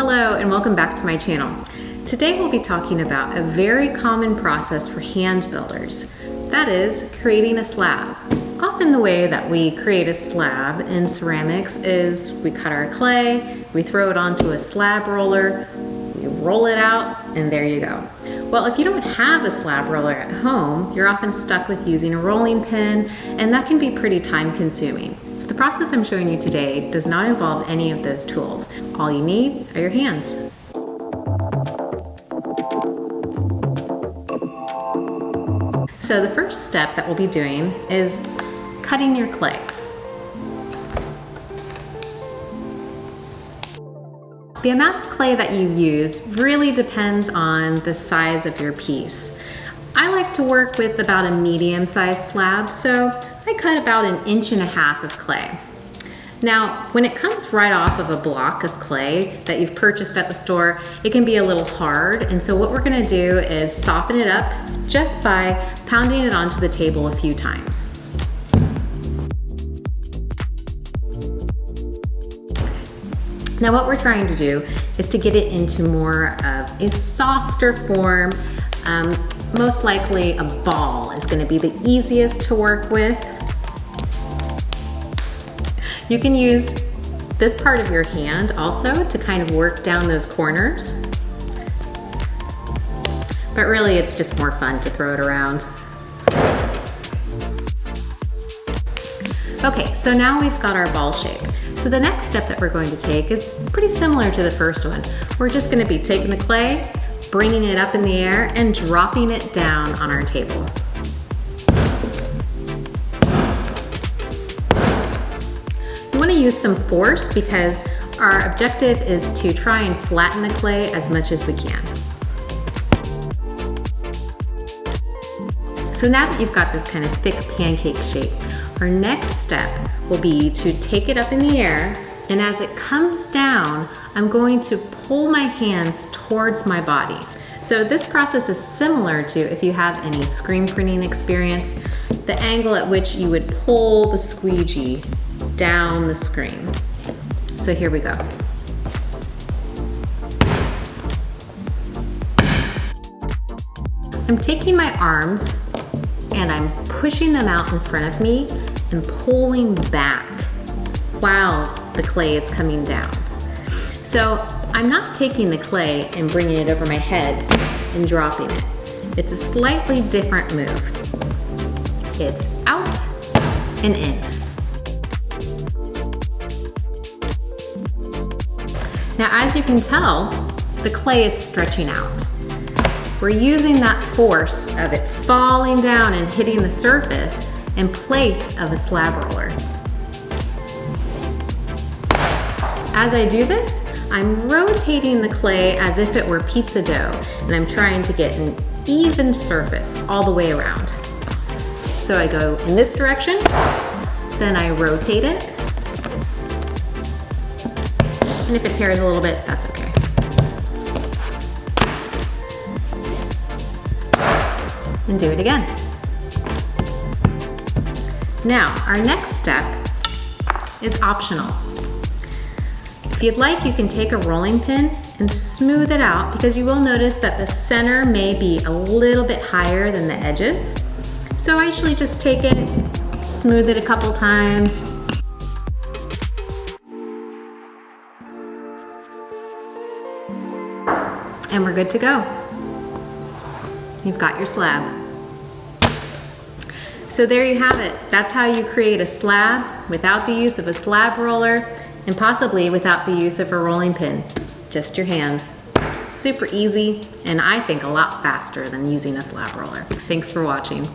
Hello and welcome back to my channel. Today we'll be talking about a very common process for hand builders. That is creating a slab. Often the way that we create a slab in ceramics is we cut our clay, we throw it onto a slab roller, we roll it out, and there you go. Well, if you don't have a slab roller at home, you're often stuck with using a rolling pin, and that can be pretty time consuming. So the process I'm showing you today does not involve any of those tools. All you need are your hands. So the first step that we'll be doing is cutting your clay. The amount of clay that you use really depends on the size of your piece. I like to work with about a medium-sized slab, so I cut about 1.5 inches of clay. Now, when it comes right off of a block of clay that you've purchased at the store, it can be a little hard, and so what we're gonna do is soften it up just by pounding it onto the table a few times. Now what we're trying to do is to get it into more of a softer form. Most likely a ball is gonna be the easiest to work with. You can use this part of your hand also to kind of work down those corners. But really it's just more fun to throw it around. Okay, so now we've got our ball shape. So the next step that we're going to take is pretty similar to the first one. We're just gonna be taking the clay, bringing it up in the air, and dropping it down on our table. You wanna use some force because our objective is to try and flatten the clay as much as we can. So now that you've got this kind of thick pancake shape, our next step will be to take it up in the air, and as it comes down, I'm going to pull my hands towards my body. So this process is similar to if you have any screen printing experience, the angle at which you would pull the squeegee down the screen. So here we go. I'm taking my arms and I'm pushing them out in front of me and pulling back while the clay is coming down. So I'm not taking the clay and bringing it over my head and dropping it. It's a slightly different move. It's out and in. Now, as you can tell, the clay is stretching out. We're using that force of it falling down and hitting the surface in place of a slab roller. As I do this, I'm rotating the clay as if it were pizza dough, and I'm trying to get an even surface all the way around. So I go in this direction, then I rotate it, and if it tears a little bit, that's okay. And do it again. Now, our next step is optional. If you'd like, you can take a rolling pin and smooth it out because you will notice that the center may be a little bit higher than the edges. So I usually just take it, smooth it a couple times. And we're good to go. You've got your slab. So there you have it. That's how you create a slab without the use of a slab roller and possibly without the use of a rolling pin. Just your hands. Super easy, and I think a lot faster than using a slab roller. Thanks for watching.